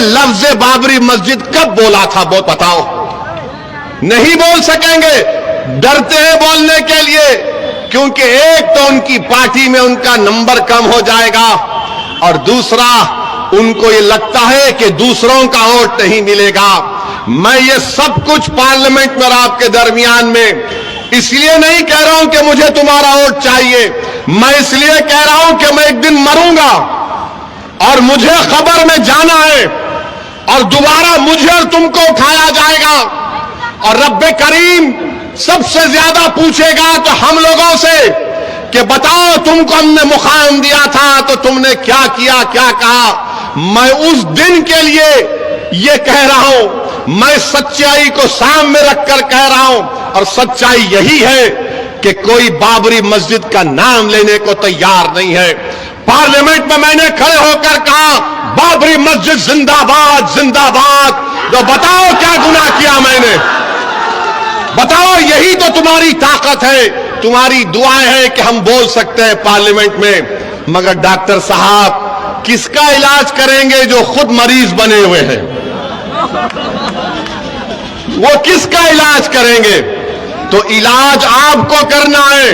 لفظ بابری مسجد کب بولا تھا وہ بتاؤ؟ نہیں بول سکیں گے، ڈرتے ہیں بولنے کے لیے، کیونکہ ایک تو ان کی پارٹی میں ان کا نمبر کم ہو جائے گا، اور دوسرا ان کو یہ لگتا ہے کہ دوسروں کا ووٹ نہیں ملے گا۔ میں یہ سب کچھ پارلیمنٹ میں اور آپ کے درمیان میں اس لیے نہیں کہہ رہا ہوں کہ مجھے تمہارا ووٹ چاہیے، میں اس لیے کہہ رہا ہوں کہ میں ایک دن مروں گا اور مجھے قبر میں جانا ہے، اور دوبارہ مجھے اور تم کو اٹھایا جائے گا، اور رب کریم سب سے زیادہ پوچھے گا تو ہم لوگوں سے کہ بتاؤ تم کو ہم نے مقام دیا تھا تو تم نے کیا کیا، کیا کہا۔ میں اس دن کے لیے یہ کہہ رہا ہوں، میں سچائی کو سامنے رکھ کر کہہ رہا ہوں، اور سچائی یہی ہے کہ کوئی بابری مسجد کا نام لینے کو تیار نہیں ہے۔ پارلیمنٹ میں میں نے کھڑے ہو کر کہا بابری مسجد زندہ باد، زندہ باد۔ تو بتاؤ کیا گناہ کیا میں نے؟ بتاؤ، یہی تو تمہاری طاقت ہے، تمہاری دعائیں ہیں کہ ہم بول سکتے ہیں پارلیمنٹ میں۔ مگر ڈاکٹر صاحب کس کا علاج کریں گے جو خود مریض بنے ہوئے ہیں؟ وہ کس کا علاج کریں گے؟ تو علاج آپ کو کرنا ہے۔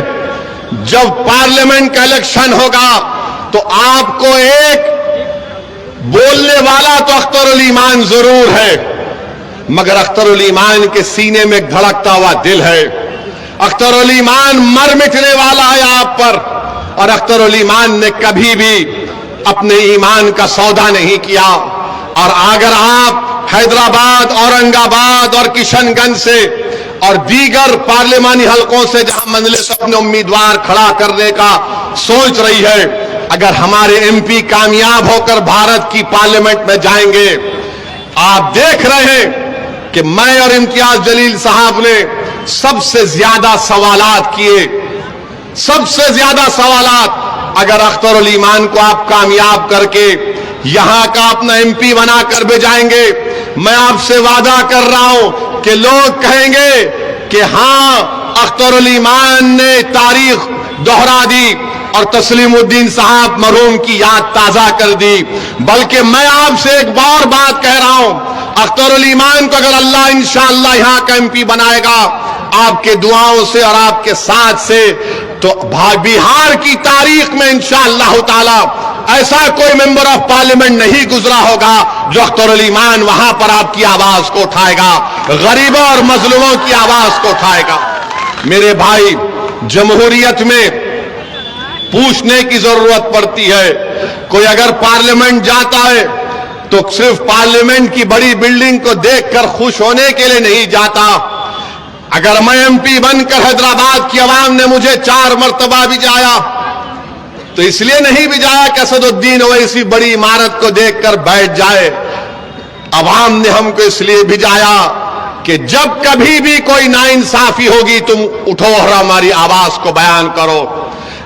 جب پارلیمنٹ کا الیکشن ہوگا تو آپ کو ایک بولنے والا تو اختر الایمان ضرور ہے، مگر اختر الایمان کے سینے میں ایک دھڑکتا ہوا دل ہے۔ اختر الایمان مر مٹنے والا ہے آپ پر، اور اختر الایمان نے کبھی بھی اپنے ایمان کا سودا نہیں کیا۔ اور اگر آپ حیدرآباد، اورنگ آباد اور کشن گنج سے اور دیگر پارلیمانی حلقوں سے جہاں مجلس اپنے امیدوار کھڑا کرنے کا سوچ رہی ہے، اگر ہمارے ایم پی کامیاب ہو کر بھارت کی پارلیمنٹ میں جائیں گے، آپ دیکھ رہے ہیں کہ میں اور امتیاز جلیل صاحب نے سب سے زیادہ سوالات کیے، سب سے زیادہ سوالات۔ اگر اختر الایمان کو آپ کامیاب کر کے یہاں کا اپنا ایم پی بنا کر بھیجائیں گے، میں آپ سے وعدہ کر رہا ہوں کہ لوگ کہیں گے کہ ہاں اختر الایمان نے تاریخ دہرا دی اور تسلیم الدین صاحب مرحوم کی یاد تازہ کر دی۔ بلکہ میں آپ سے ایک بار بات کہہ رہا ہوں، اختر الایمان کو اگر اللہ انشاءاللہ یہاں کا ایم پی بنائے گا آپ کے دعاؤں سے اور آپ کے ساتھ سے، تو بہار کی تاریخ میں انشاءاللہ تعالی ایسا کوئی ممبر آف پارلیمنٹ نہیں گزرا ہوگا جو اختر الایمان وہاں پر آپ کی آواز کو اٹھائے گا، غریبوں اور مظلوموں کی آواز کو اٹھائے گا۔ میرے بھائی، جمہوریت میں پوچھنے کی ضرورت پڑتی ہے۔ کوئی اگر پارلیمنٹ جاتا ہے تو صرف پارلیمنٹ کی بڑی بلڈنگ کو دیکھ کر خوش ہونے کے لیے نہیں جاتا۔ اگر میں ایم پی بن کر حیدرآباد کی عوام نے مجھے 4 مرتبہ بھجایا تو اس لیے نہیں بھجایا کہ اسد الدین اویسی بڑی عمارت کو دیکھ کر بیٹھ جائے۔ عوام نے ہم کو اس لیے بھجایا کہ جب کبھی بھی کوئی ناانصافی ہوگی تم اٹھو اور ہماری آواز کو بیان کرو۔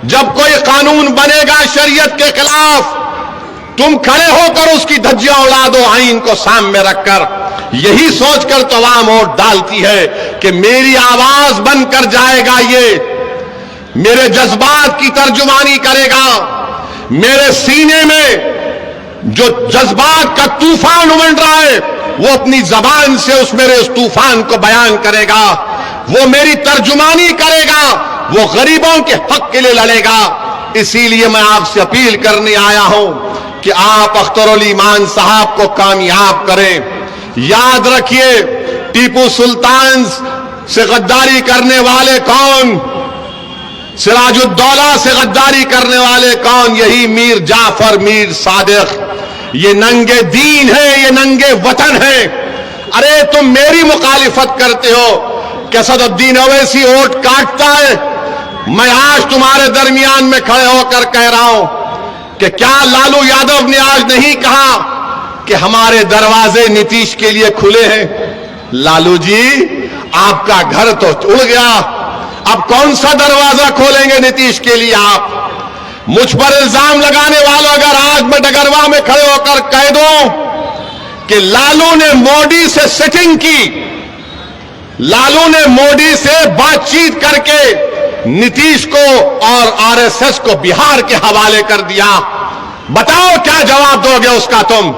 جب کوئی قانون بنے گا شریعت کے خلاف، تم کھڑے ہو کر اس کی دھجیاں اڑا دو آئین کو سامنے رکھ کر۔ یہی سوچ کر تو عوام ووٹ ڈالتی ہے کہ میری آواز بن کر جائے گا، یہ میرے جذبات کی ترجمانی کرے گا، میرے سینے میں جو جذبات کا طوفان امڑ رہا ہے وہ اپنی زبان سے میرے اس طوفان کو بیان کرے گا، وہ میری ترجمانی کرے گا، وہ غریبوں کے حق کے لیے لڑے گا۔ اسی لیے میں آپ سے اپیل کرنے آیا ہوں کہ آپ اختر الایمان صاحب کو کامیاب کریں۔ یاد رکھیے، ٹیپو سلطان سے غداری کرنے والے کون؟ سراج الدولہ سے غداری کرنے والے کون؟ یہی میر جعفر، میر صادق۔ یہ ننگے دین ہے، یہ ننگے وطن ہے۔ ارے تم میری مخالفت کرتے ہو کہ اسد الدین اویسی ووٹ کاٹتا ہے۔ میں آج تمہارے درمیان میں کھڑے ہو کر کہہ رہا ہوں کہ کیا لالو یادو نے آج نہیں کہا کہ ہمارے دروازے نتیش کے لیے کھلے ہیں؟ لالو جی، آپ کا گھر تو اڑ گیا، اب کون سا دروازہ کھولیں گے نتیش کے لیے آپ؟ مجھ پر الزام لگانے والوں، اگر آج میں ڈگروا میں کھڑے ہو کر کہہ دوں کہ لالو نے مودی سے سیٹنگ کی، لالو نے مودی سے بات چیت کر کے نتیش کو اور RSS کو بہار کے حوالے کر دیا، بتاؤ کیا جواب دو گے اس کا تم؟